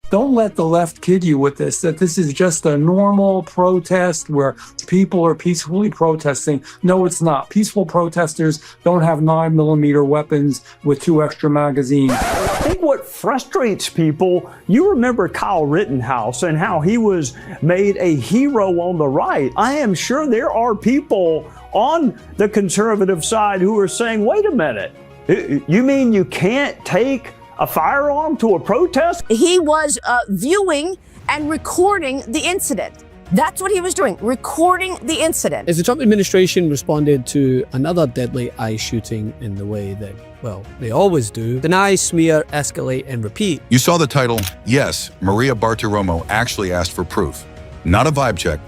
Don't let the left kid you with this, that this is just a normal protest where people are peacefully protesting. No, it's not. Peaceful protesters don't have 9mm weapons with 2 extra magazines. I think what frustrates people, you remember Kyle Rittenhouse and how he was made a hero on the right. I am sure there are people on the conservative side who are saying, wait a minute, you mean you can't take a firearm to a protest? He was viewing and recording the incident. That's what he was doing, recording the incident. As the Trump administration responded to another deadly ICE shooting in the way that, well, they always do: deny, smear, escalate, and repeat. You saw the title, yes, Maria Bartiromo actually asked for proof. Not a vibe check,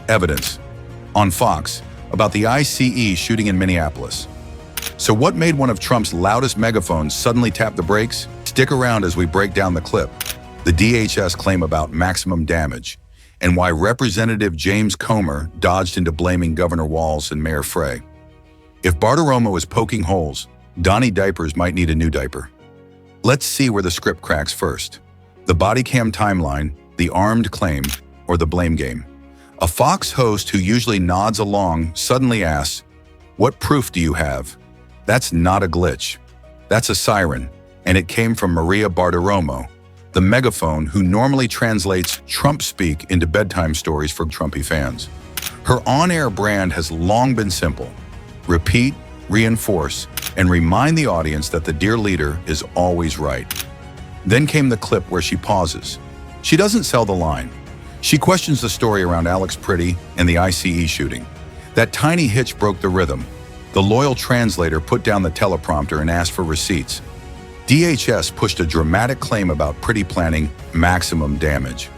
evidence. On Fox, about the ICE shooting in Minneapolis. So what made one of Trump's loudest megaphones suddenly tap the brakes? Stick around as we break down the clip, the DHS claim about maximum damage, and why Representative James Comer dodged into blaming Governor Walz and Mayor Frey. If Bartiromo is poking holes, Donnie Diapers might need a new diaper. Let's see where the script cracks first. The body cam timeline, the armed claim, or the blame game. A Fox host who usually nods along suddenly asks, "What proof do you have?" That's not a glitch. That's a siren, and it came from Maria Bartiromo, the megaphone who normally translates Trump speak into bedtime stories for Trumpy fans. Her on-air brand has long been simple: repeat, reinforce, and remind the audience that the dear leader is always right. Then came the clip where she pauses. She doesn't sell the line. She questions the story around Alex Pretty and the ICE shooting. That tiny hitch broke the rhythm. The loyal translator put down the teleprompter and asked for receipts. DHS pushed a dramatic claim about Pretty planning maximum damage.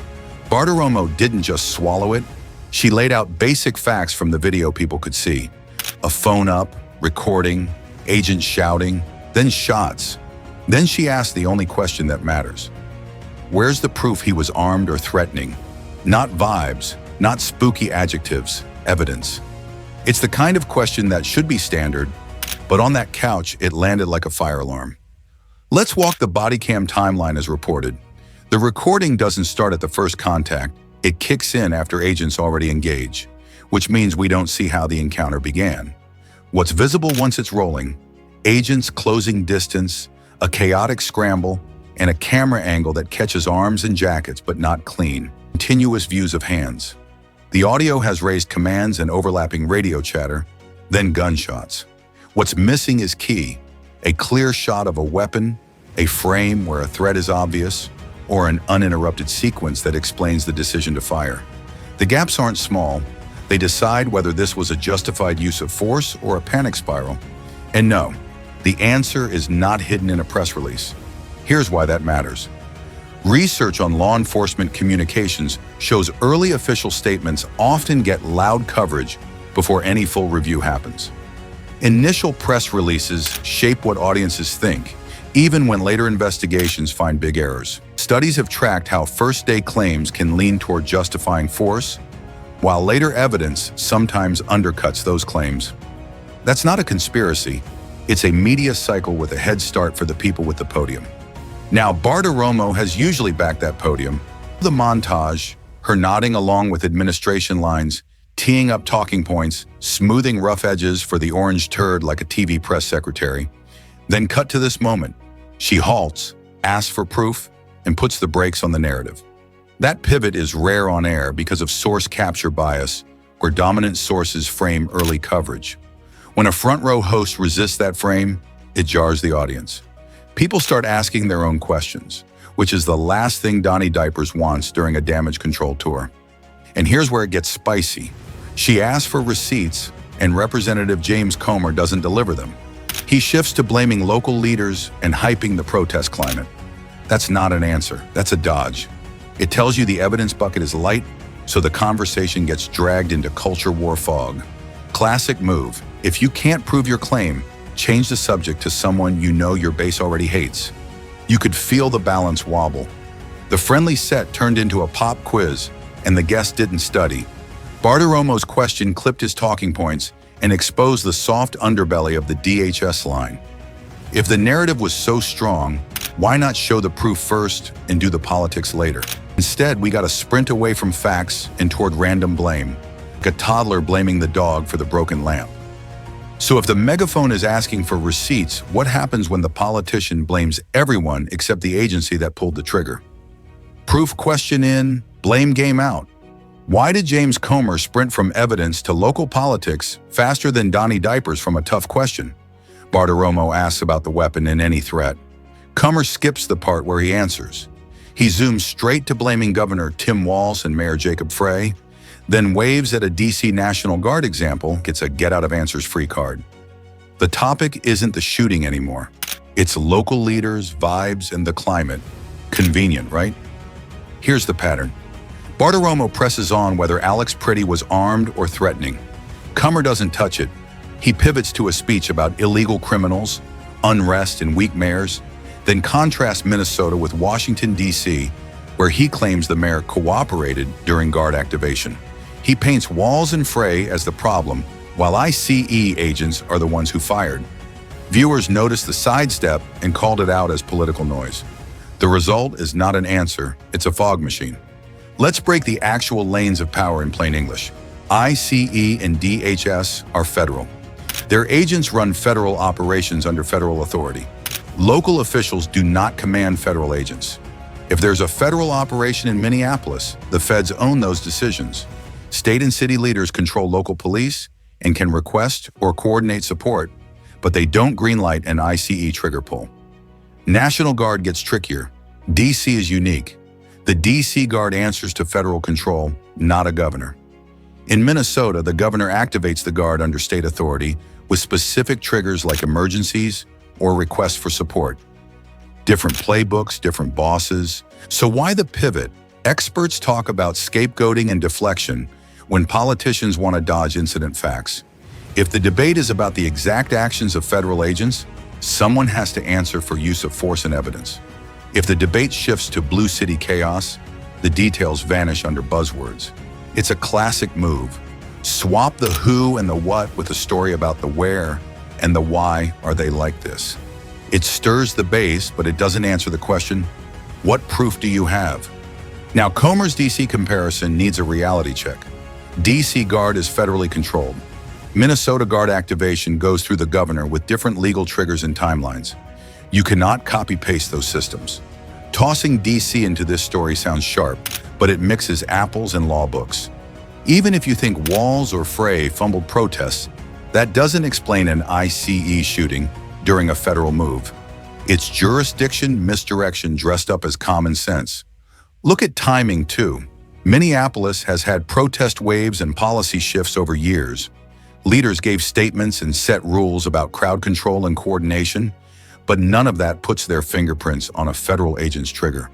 Bartiromo didn't just swallow it. She laid out basic facts from the video people could see. A phone up, recording, agents shouting, then shots. Then she asked the only question that matters. Where's the proof he was armed or threatening? Not vibes, not spooky adjectives, evidence. It's the kind of question that should be standard, but on that couch, it landed like a fire alarm. Let's walk the body cam timeline as reported. The recording doesn't start at the first contact. It kicks in after agents already engage, which means we don't see how the encounter began. What's visible once it's rolling? Agents closing distance, a chaotic scramble, and a camera angle that catches arms and jackets but not clean. Continuous views of hands. The audio has raised commands and overlapping radio chatter, then gunshots. What's missing is key: a clear shot of a weapon, a frame where a threat is obvious, or an uninterrupted sequence that explains the decision to fire. The gaps aren't small. They decide whether this was a justified use of force or a panic spiral. And no, the answer is not hidden in a press release. Here's why that matters. Research on law enforcement communications shows early official statements often get loud coverage before any full review happens. Initial press releases shape what audiences think, even when later investigations find big errors. Studies have tracked how first-day claims can lean toward justifying force, while later evidence sometimes undercuts those claims. That's not a conspiracy. It's a media cycle with a head start for the people with the podium. Now, Bartiromo has usually backed that podium. The montage, her nodding along with administration lines, teeing up talking points, smoothing rough edges for the orange turd like a TV press secretary. Then cut to this moment. She halts, asks for proof, and puts the brakes on the narrative. That pivot is rare on air because of source capture bias, where dominant sources frame early coverage. When a front row host resists that frame, it jars the audience. People start asking their own questions, which is the last thing Donnie Diapers wants during a damage control tour. And here's where it gets spicy. She asks for receipts, and Representative James Comer doesn't deliver them. He shifts to blaming local leaders and hyping the protest climate. That's not an answer, that's a dodge. It tells you the evidence bucket is light, so the conversation gets dragged into culture war fog. Classic move. If you can't prove your claim, change the subject to someone you know your base already hates. You could feel the balance wobble. The friendly set turned into a pop quiz, and the guest didn't study. Bartiromo's question clipped his talking points and exposed the soft underbelly of the DHS line. If the narrative was so strong, Why not show the proof first and do the politics later? Instead, we got to sprint away from facts and toward random blame, like a toddler blaming the dog for the broken lamp. So if the megaphone is asking for receipts, what happens when the politician blames everyone except the agency that pulled the trigger? Proof question in, blame game out. Why did James Comer sprint from evidence to local politics faster than Donnie Diapers from a tough question? Bartiromo asks about the weapon and any threat. Comer skips the part where he answers. He zooms straight to blaming Governor Tim Walz and Mayor Jacob Frey, then waves at a DC National Guard example, gets a get-out-of-answers-free card. The topic isn't the shooting anymore. It's local leaders, vibes, and the climate. Convenient, right? Here's the pattern. Bartiromo presses on whether Alex Pretty was armed or threatening. Comer doesn't touch it. He pivots to a speech about illegal criminals, unrest, and weak mayors, then contrasts Minnesota with Washington, D.C., where he claims the mayor cooperated during Guard activation. He paints Walz and Frey as the problem, while ICE agents are the ones who fired. Viewers noticed the sidestep and called it out as political noise. The result is not an answer, it's a fog machine. Let's break the actual lanes of power in plain English. ICE and DHS are federal. Their agents run federal operations under federal authority. Local officials do not command federal agents. If there's a federal operation in Minneapolis, the feds own those decisions. State and city leaders control local police and can request or coordinate support, but they don't greenlight an ICE trigger pull. National Guard gets trickier. DC is unique. The DC Guard answers to federal control, not a governor. In Minnesota, the governor activates the Guard under state authority with specific triggers like emergencies or requests for support. Different playbooks, different bosses. So why the pivot? Experts talk about scapegoating and deflection when politicians want to dodge incident facts. If the debate is about the exact actions of federal agents, someone has to answer for use of force and evidence. If the debate shifts to blue city chaos, the details vanish under buzzwords. It's a classic move. Swap the who and the what with a story about the where and the why are they like this. It stirs the base, but it doesn't answer the question, what proof do you have? Now, Comer's DC comparison needs a reality check. DC Guard is federally controlled. Minnesota Guard activation goes through the governor with different legal triggers and timelines. You cannot copy-paste those systems. Tossing DC into this story sounds sharp, but it mixes apples and law books. Even if you think Walz or Frey fumbled protests, that doesn't explain an ICE shooting during a federal move. It's jurisdiction misdirection dressed up as common sense. Look at timing, too. Minneapolis has had protest waves and policy shifts over years. Leaders gave statements and set rules about crowd control and coordination, but none of that puts their fingerprints on a federal agent's trigger.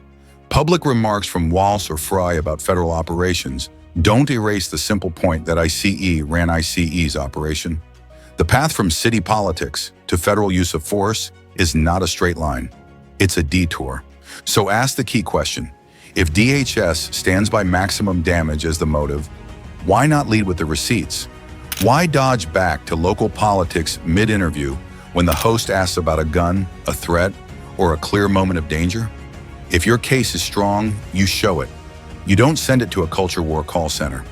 Public remarks from Walz or Frey about federal operations don't erase the simple point that ICE ran ICE's operation. The path from city politics to federal use of force is not a straight line. It's a detour. So ask the key question. If DHS stands by maximum damage as the motive, why not lead with the receipts? Why dodge back to local politics mid-interview when the host asks about a gun, a threat, or a clear moment of danger? If your case is strong, you show it. You don't send it to a culture war call center.